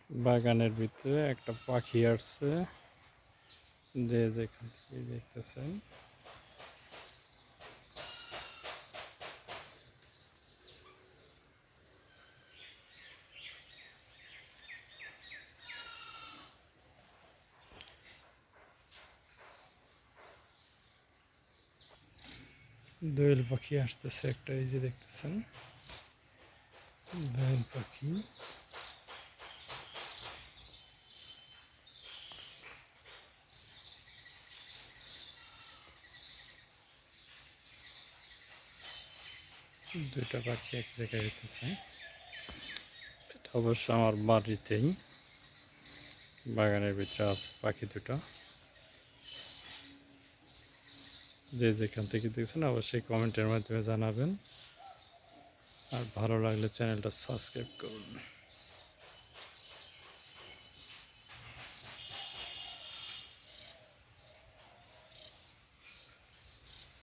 বাগানের ভিতরে একটা পাখি আসছে, যে যেখান থেকে দেখতেছেন। দোয়েল পাখি আসতেছে একটা, এই যে দেখতেছেন দোয়েল পাখি। দুইটা পাখি এক জায়গায় হইতেছে। এটা অবশ্য আমার বাড়িতেই, বাগানের ভিতরে আছে পাখি দুটো। যে যেখান থেকে দেখছেন অবশ্যই কমেন্টের মাধ্যমে জানাবেন, আর ভালো লাগলে চ্যানেলটা সাবস্ক্রাইব করুন।